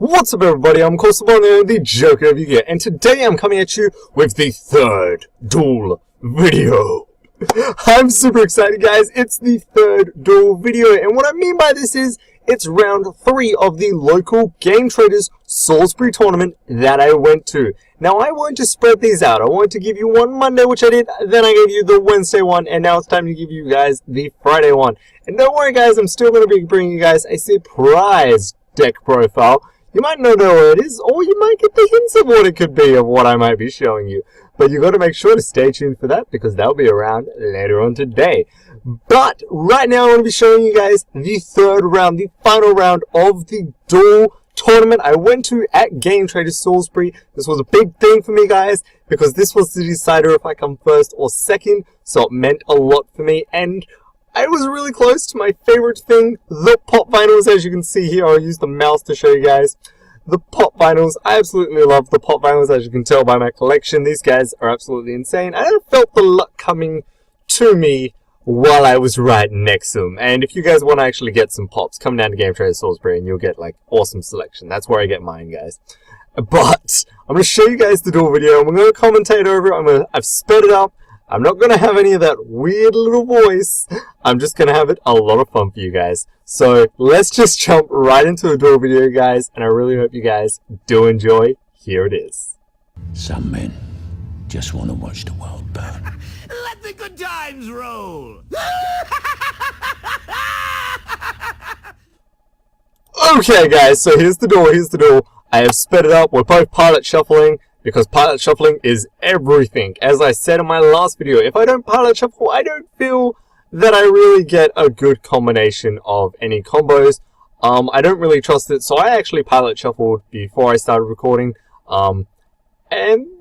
What's up everybody, I'm of course the Joker of YUGIOH, and today I'm coming at you with the third duel video. I'm super excited guys, it's the third duel video, and what I mean by this is, it's round 3 of the local Game Traders Salisbury tournament that I went to. Now I want to spread these out, I want to give you one Monday, which I did, then I gave you the Wednesday one, and now it's time to give you guys the Friday one. And don't worry guys, I'm still going to be bringing you guys a surprise deck profile. You might not know what it is, or you might get the hints of what it could be of what I might be showing you. But you got to make sure to stay tuned for that, because that'll be around later on today. But right now I'm going to be showing you guys the third round, the final round of the duel tournament I went to at Game Traders Salisbury. This was a big thing for me guys, because this was the decider if I come first or second, so it meant a lot for me. And I was really close to my favorite thing, the pop vinyls. As you can see here, I'll use the mouse to show you guys. The pop vinyls, I absolutely love the pop vinyls, as you can tell by my collection. These guys are absolutely insane. I felt the luck coming to me while I was right next to them. And if you guys want to actually get some pops, come down to Game Traders Salisbury and you'll get like awesome selection. That's where I get mine guys. But I'm going to show you guys the duel video. I'm going to commentate over it. I've sped it up. I'm not going to have any of that weird little voice. I'm just going to have it a lot of fun for you guys. So let's just jump right into the duel video, guys. And I really hope you guys do enjoy. Here it is. Some men just want to watch the world burn. Let the good times roll. Okay, guys. So here's the duel. I have sped it up. We're both pilot shuffling, because pilot shuffling is everything. As I said in my last video, if I don't pilot shuffle, I don't feel that I really get a good combination of any combos. I don't really trust it, so I actually pilot shuffled before I started recording. And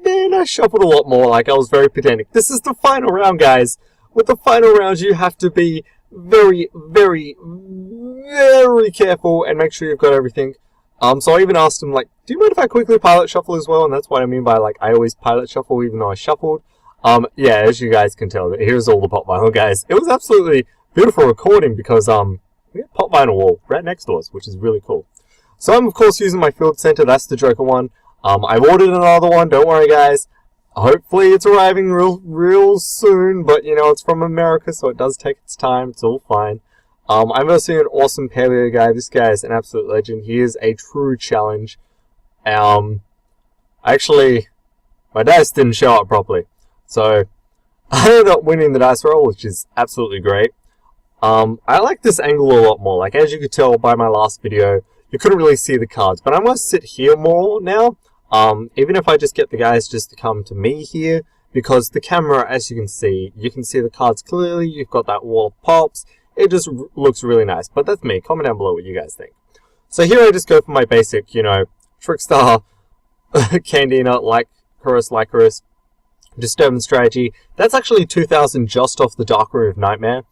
then I shuffled a lot more, like I was very pedantic. This is the final round, guys. With the final round, you have to be very, very, very careful and make sure you've got everything. So I even asked him, like, do you mind if I quickly pilot shuffle as well? And that's what I mean by, like, I always pilot shuffle even though I shuffled. Yeah, as you guys can tell, here's all the pop vinyl, guys. It was absolutely beautiful recording because, we have pop vinyl wall right next to us, which is really cool. So I'm, of course, using my field center. That's the Joker one. I've ordered another one. Don't worry, guys. Hopefully it's arriving real soon, but, you know, it's from America, so it does take its time. It's all fine. I'm versing an awesome Paleo guy. This guy is an absolute legend. He is a true challenge. Actually, my dice didn't show up properly. So, I ended up winning the dice roll, which is absolutely great. I like this angle a lot more. Like, as you could tell by my last video, you couldn't really see the cards. But I'm going to sit here more now. Even if I just get the guys just to come to me here. Because the camera, as you can see the cards clearly. You've got that wall of pops. It just looks really nice. But that's me. Comment down below what you guys think. So here I just go for my basic, you know, Trickstar, Candina, Lycoris, Disturbance Strategy. That's actually 2,000 just off the Dark Room of Nightmare.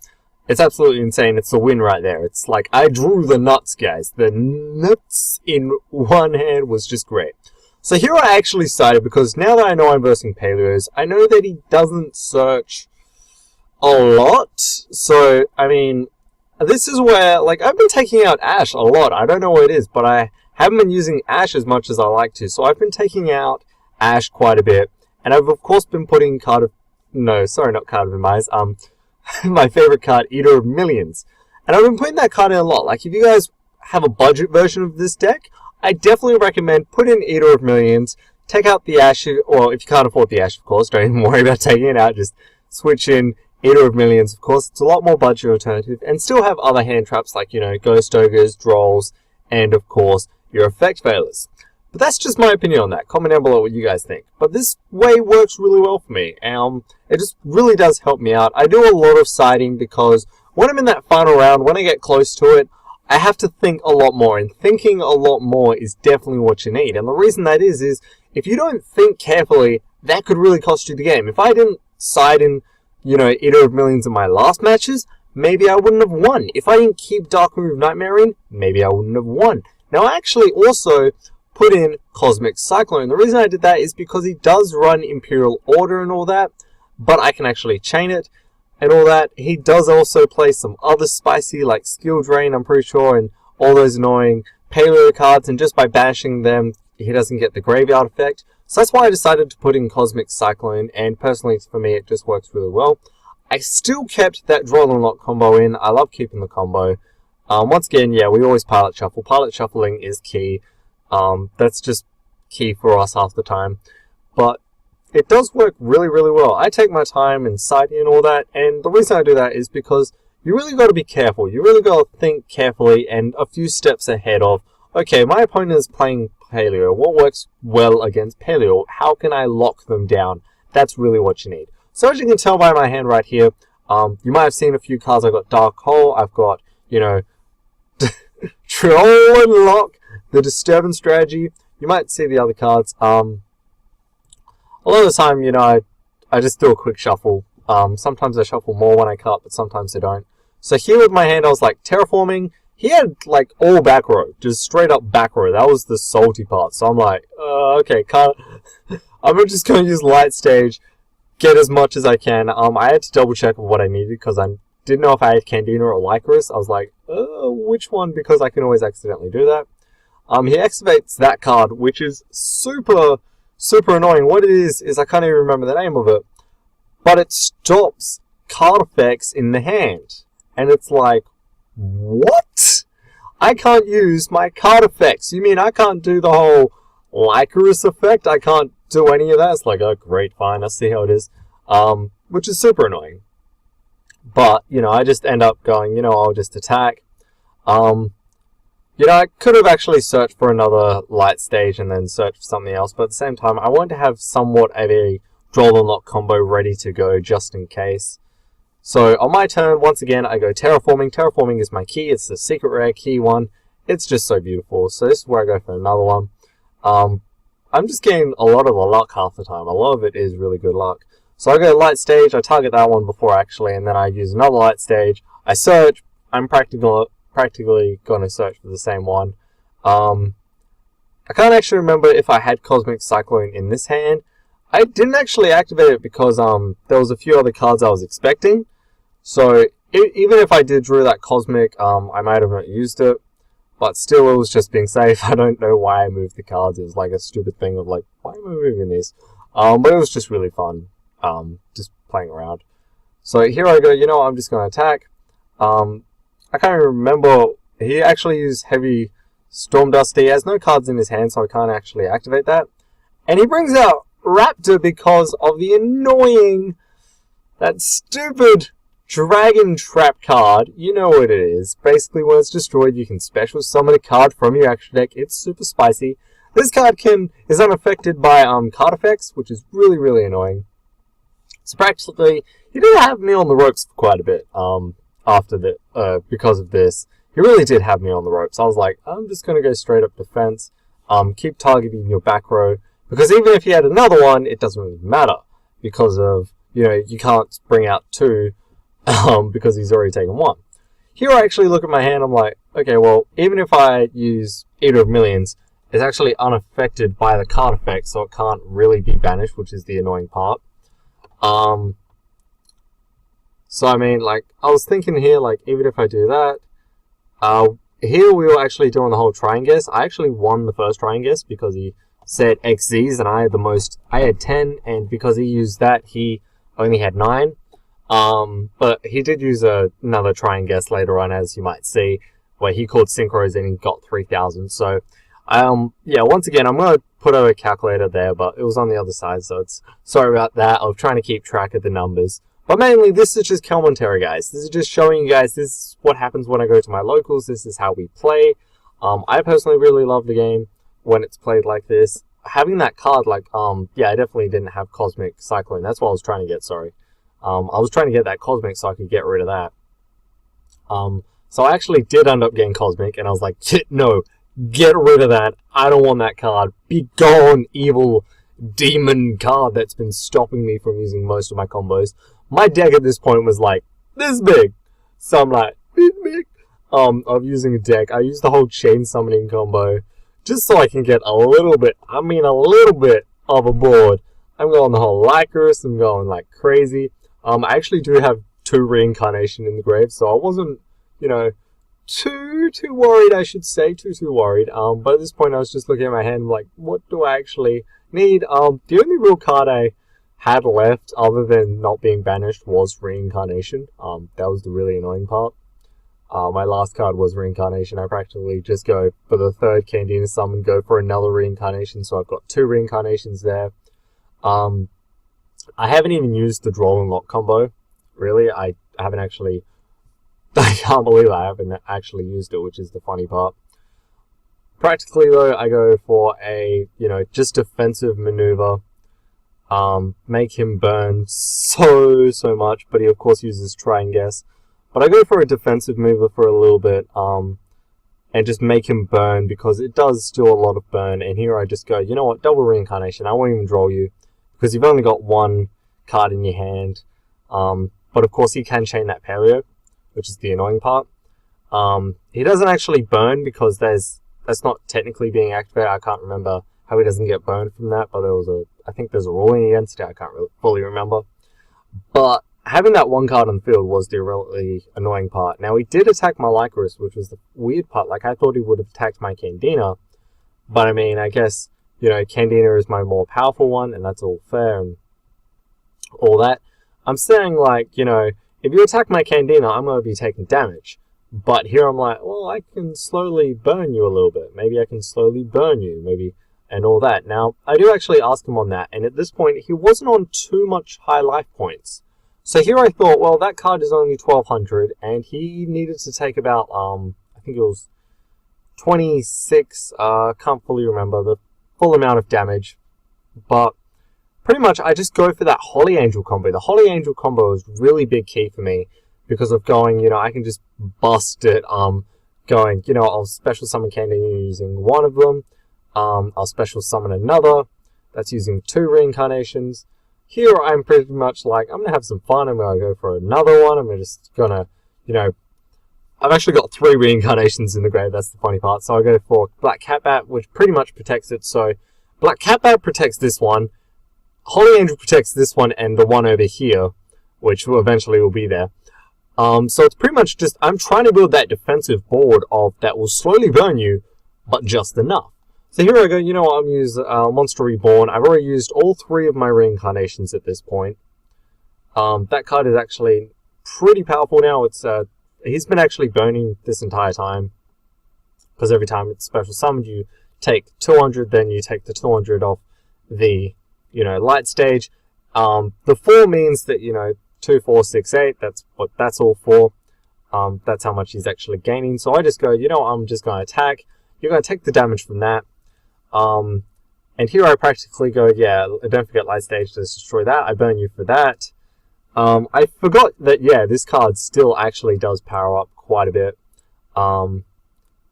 It's absolutely insane. It's the win right there. It's like, I drew the nuts, guys. The nuts in one hand was just great. So here I actually sided, because now that I know I'm versing Paleos, I know that he doesn't search a lot. So, I mean, this is where, like, I've been taking out Ash a lot. I don't know what it is, but I haven't been using Ash as much as I like to. So I've been taking out Ash quite a bit. And I've, of course, been putting Card of... No, sorry, not Card of Demise. My favorite card, Eater of Millions. And I've been putting that card in a lot. Like, if you guys have a budget version of this deck, I definitely recommend put in Eater of Millions. Take out the Ash, or if you can't afford the Ash, of course, don't even worry about taking it out. Just switch in Eater of Millions, of course. It's a lot more budget alternative. And still have other hand traps like, you know, Ghost Ogres, Drolls, and, of course, your Effect Failers. But that's just my opinion on that. Comment down below what you guys think. But this way works really well for me. It just really does help me out. I do a lot of siding because when I'm in that final round, when I get close to it, I have to think a lot more. And thinking a lot more is definitely what you need. And the reason that is if you don't think carefully, that could really cost you the game. If I didn't side in, you know, Eater of Millions in my last matches, maybe I wouldn't have won. If I didn't keep Dark Room of Nightmare in, maybe I wouldn't have won. Now, I actually also put in Cosmic Cyclone. The reason I did that is because he does run Imperial Order and all that, but I can actually chain it and all that. He does also play some other spicy, like Skill Drain, I'm pretty sure, and all those annoying Paleo cards, and just by banishing them, he doesn't get the graveyard effect. So that's why I decided to put in Cosmic Cyclone, and personally for me it just works really well. I still kept that Draw and Lock combo in. I love keeping the combo. Once again, yeah, we always Pilot Shuffle. Pilot Shuffling is key. That's just key for us half the time. But it does work really, really well. I take my time and sighting and all that, and the reason I do that is because you really got to be careful. You really got to think carefully and a few steps ahead of, okay, my opponent is playing Paleo. What works well against Paleo? How can I lock them down? That's really what you need. So as you can tell by my hand right here, you might have seen a few cards. I've got Dark Hole, I've got, you know, Troll and Lock, the Disturbance Strategy. You might see the other cards. A lot of the time, you know, I just do a quick shuffle. Sometimes I shuffle more when I cut, but sometimes I don't. So here with my hand, I was like, Terraforming, he had like all back row, just straight up back row. That was the salty part. So I'm like, okay, I'm just going to use Light Stage, get as much as I can. I had to double check what I needed because I didn't know if I had Candina or Lycoris. I was like, which one? Because I can always accidentally do that. He activates that card, which is super annoying. What it is I can't even remember the name of it, but it stops card effects in the hand. And it's like, what? I can't use my card effects. You mean I can't do the whole Lycoris effect? I can't do any of that? It's like, oh, great, fine, I'll see how it is. Which is super annoying. But, you know, I just end up going, you know, I'll just attack. You know, I could have actually searched for another Light Stage and then searched for something else, but at the same time, I wanted to have somewhat of a Draw and Lock combo ready to go just in case. So on my turn, once again, I go Terraforming. Terraforming is my key. It's the secret rare key one. It's just so beautiful. So this is where I go for another one. I'm just getting a lot of the luck half the time. A lot of it is really good luck. So I go Light Stage, I target that one before actually, and then I use another Light Stage. I search. I'm practically going to search for the same one. I can't actually remember if I had Cosmic Cyclone in this hand. I didn't actually activate it because there was a few other cards I was expecting. So even if I did draw that Cosmic, I might have not used it. But still, it was just being safe. I don't know why I moved the cards. It was like a stupid thing of like, why am I moving these? But it was just really fun, just playing around. So here I go, you know, I'm just going to attack. I can't even remember. He actually used Heavy Storm Dust. He has no cards in his hand, so I can't actually activate that. And he brings out Raptor because of the annoying, that stupid Dragon Trap card. You know what it is. Basically, when it's destroyed, you can special summon a card from your action deck. It's super spicy. This card is unaffected by card effects, which is really annoying. So practically, he did have me on the ropes for quite a bit. After the because of this, he really did have me on the ropes. I was like, I'm just gonna go straight up defense. Keep targeting your back row, because even if he had another one, it doesn't really matter because of, you know, you can't bring out two because he's already taken one. Here I actually look at my hand. I'm like, okay, well, even if I use Eater of Millions, it's actually unaffected by the card effect, so it can't really be banished, which is the annoying part. So I mean, like, I was thinking here, like, even if I do that, here we were actually doing the whole try and guess. I actually won the first try and guess because he said XZs and I had the most. I had 10, and because he used that, he only had 9. But he did use another try and guess later on, as you might see, where he called synchros and he got 3,000. So, yeah, once again, I'm going to put a calculator there, but it was on the other side, so it's sorry about that. I'm trying to keep track of the numbers. But mainly, this is just commentary, guys. This is just showing you guys this is what happens when I go to my locals. This is how we play. I personally really love the game when it's played like this. Having that card, like, yeah, I definitely didn't have Cosmic Cyclone. That's what I was trying to get, sorry. I was trying to get that Cosmic so I could get rid of that. So I actually did end up getting Cosmic, and I was like, no, get rid of that. I don't want that card. Be gone, evil demon card that's been stopping me from using most of my combos. My deck at this point was like this big, so I'm like this big. Of using a deck, I used the whole chain summoning combo just so I can get a little bit. I mean, a little bit of a board. I'm going the whole Lycoris. I'm going like crazy. I actually do have 2 reincarnation in the grave, so I wasn't, you know, too worried, I should say. Too worried. But at this point I was just looking at my hand like, what do I actually need? The only real card I had left, other than not being banished, was Reincarnation. That was the really annoying part. My last card was Reincarnation. I practically just go for the third Cantina summon, go for another Reincarnation, so I've got 2 Reincarnations there. I haven't even used the Draw and Lock combo, really. I haven't actually... I can't believe I haven't actually used it, which is the funny part. Practically, though, I go for a, just defensive maneuver. Make him burn so much, but he, of course, uses Try and Guess. But I go for a defensive mover for a little bit, and just make him burn, because it does do a lot of burn. And here I just go, you know what, double Reincarnation. I won't even draw you, because you've only got 1 card in your hand. But of course he can chain that Paleo, which is the annoying part. He doesn't actually burn, because that's not technically being activated. I can't remember how he doesn't get burned from that, but I think there's a ruling against it. I can't really fully remember. But having that 1 card on the field was the really annoying part. Now, he did attack my Lycoris, which was the weird part. Like, I thought he would have attacked my Cantina. But, I mean, I guess, Cantina is my more powerful one, and that's all fair and all that. I'm saying, like, if you attack my Cantina, I'm going to be taking damage. But here I'm like, well, I can slowly burn you a little bit. Maybe I can slowly burn you, maybe, and all that. Now, I do actually ask him on that, and at this point, he wasn't on too much high life points. So here I thought, well, that card is only 1200, and he needed to take about, I think it was 26, can't fully remember the full amount of damage. But pretty much I just go for that Holy Angel combo. The Holy Angel combo is really big key for me, because of going, I can just bust it, going, I'll special summon Cantina using 1 of them, I'll special summon another, that's using 2 Reincarnations. Here I'm pretty much like, I'm going to have some fun, I'm going to go for another one, I'm just going to, I've actually got 3 Reincarnations in the grave, that's the funny part. So I go for Black Catbat, which pretty much protects it. So Black Catbat protects this one, Holy Angel protects this one, and the one over here, which eventually will be there. So it's pretty much just, I'm trying to build that defensive board that will slowly burn you, but just enough. So here I go, I'm going to use Monster Reborn. I've already used all 3 of my Reincarnations at this point. That card is actually pretty powerful now. He's been actually burning this entire time, because every time it's special summoned, you take 200, then you take the 200 off the, light stage. The 4 means that, 2, 4, 6, 8, that's what that's all for. That's how much he's actually gaining. So I just go, I'm just going to attack. You're going to take the damage from that. And here I practically go, yeah, don't forget light stage to destroy that. I burn you for that. I forgot that, yeah, this card still actually does power up quite a bit.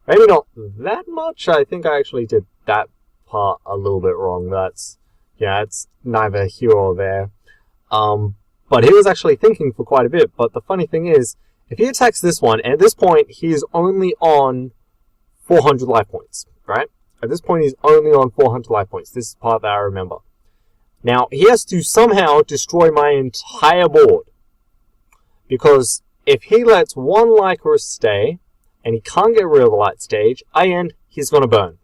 Maybe not that much. I think I actually did that part a little bit wrong. It's neither here or there. But he was actually thinking for quite a bit. But the funny thing is, if he attacks this one, and at this point, he is only on 400 life points, right? At this point, he's only on 400 life points. This is the part that I remember. Now, he has to somehow destroy my entire board. Because if he lets 1 Lycoris stay, and he can't get rid of the light stage, he's going to burn.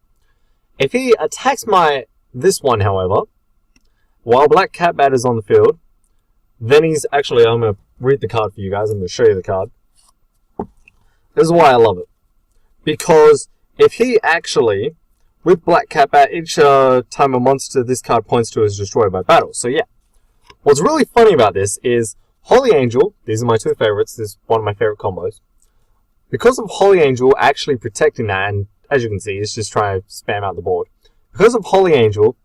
If he attacks this one, however, while Black Catbat is on the field, then he's actually, I'm going to read the card for you guys. I'm going to show you the card. This is why I love it. Because if he actually, with Black Catbat, each time a monster this card points to is destroyed by battle. So yeah. What's really funny about this is Holy Angel, these are my 2 favorites, this is one of my favorite combos. Because of Holy Angel actually protecting that, and as you can see, he's just trying to spam out the board. Because of Holy Angel,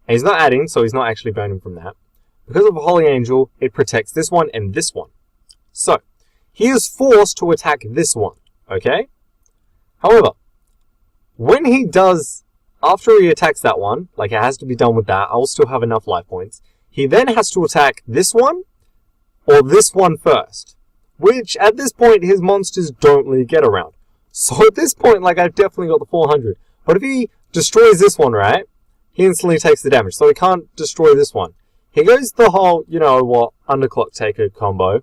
and he's not adding, so he's not actually burning from that. Because of Holy Angel, it protects this one and this one. So, he is forced to attack this one, okay? However, when he does, after he attacks that one, like it has to be done with that, I'll still have enough life points. He then has to attack this one, or this one first. Which, at this point, his monsters don't really get around. So at this point, like, I've definitely got the 400. But if he destroys this one, right, he instantly takes the damage. So he can't destroy this one. He goes the whole, Underclock Taker combo.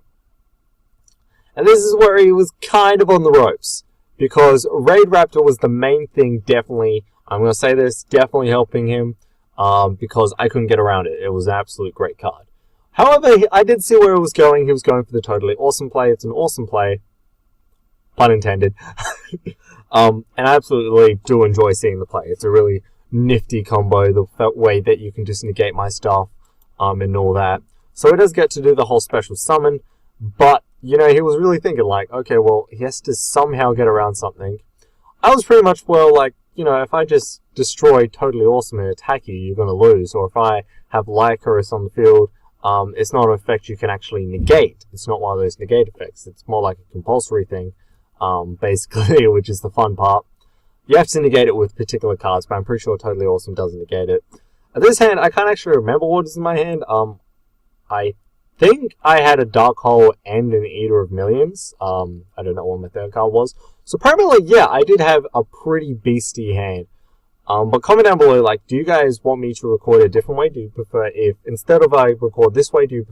And this is where he was kind of on the ropes. because Raid Raptor was the main thing, definitely, I'm going to say this, definitely helping him, because I couldn't get around it. It was an absolute great card. However, I did see where it was going. He was going for the totally awesome play. It's an awesome play, pun intended. And I absolutely do enjoy seeing the play. It's a really nifty combo, the way that you can just negate my stuff, and all that. So he does get to do the whole special summon, but, you know, he was really thinking, like, okay, well, he has to somehow get around something. I was pretty much, well, like, you know, if I just destroy Totally Awesome and attack you, you're going to lose. Or if I have Lycaris on the field, it's not an effect you can actually negate. It's not one of those negate effects. It's more like a compulsory thing, basically, which is the fun part. You have to negate it with particular cards, but I'm pretty sure Totally Awesome doesn't negate it. At this hand, I can't actually remember what is in my hand. I think I had a Dark Hole and an Eater of Millions. I don't know what my third card was. So primarily, yeah, I did have a pretty beastie hand. But comment down below, like, do you guys want me to record a different way? Do you prefer, if instead of I record this way, do you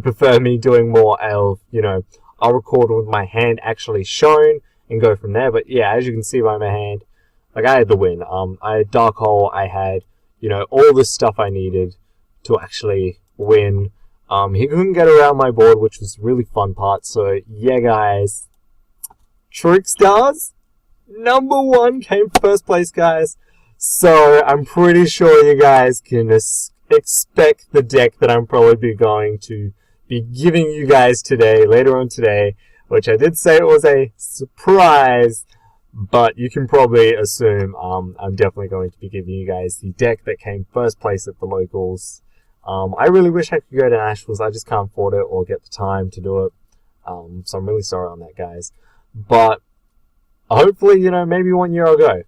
prefer me doing more of, you know, I'll record with my hand actually shown and go from there? But yeah, as you can see by my hand, like, I had the win. I had Dark Hole, I had, you know, all the stuff I needed to actually win. He couldn't get around my board, which was a really fun part. So yeah, guys, Trickstars #1 came first place, guys. So I'm pretty sure you guys can expect the deck that I'm probably going to be giving you guys today, later on today, which I did say it was a surprise, but you can probably assume I'm definitely going to be giving you guys the deck that came first place at the locals. I really wish I could go to Nationals. I just can't afford it or get the time to do it. So I'm really sorry on that, guys. But hopefully, you know, maybe 1 year I'll go.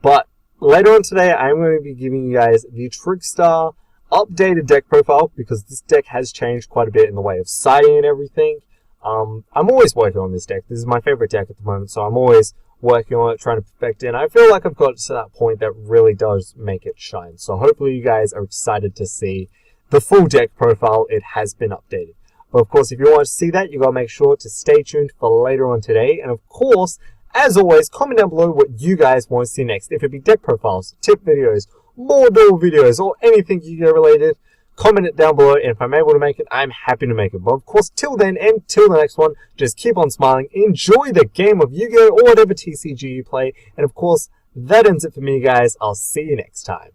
But later on today, I'm going to be giving you guys the Trickstar updated deck profile, because this deck has changed quite a bit in the way of siding and everything. I'm always working on this deck. This is my favorite deck at the moment, so I'm always working on it, trying to perfect it. And I feel like I've got to that point that really does make it shine. So hopefully you guys are excited to see the full deck profile. It has been updated. But of course, if you want to see that, you got to make sure to stay tuned for later on today. And of course, as always, comment down below what you guys want to see next. If it be deck profiles, tip videos, more duel videos, or anything Yu-Gi-Oh related, comment it down below. And if I'm able to make it, I'm happy to make it. But of course, till then and till the next one, just keep on smiling. Enjoy the game of Yu-Gi-Oh or whatever TCG you play. And of course, that ends it for me, guys. I'll see you next time.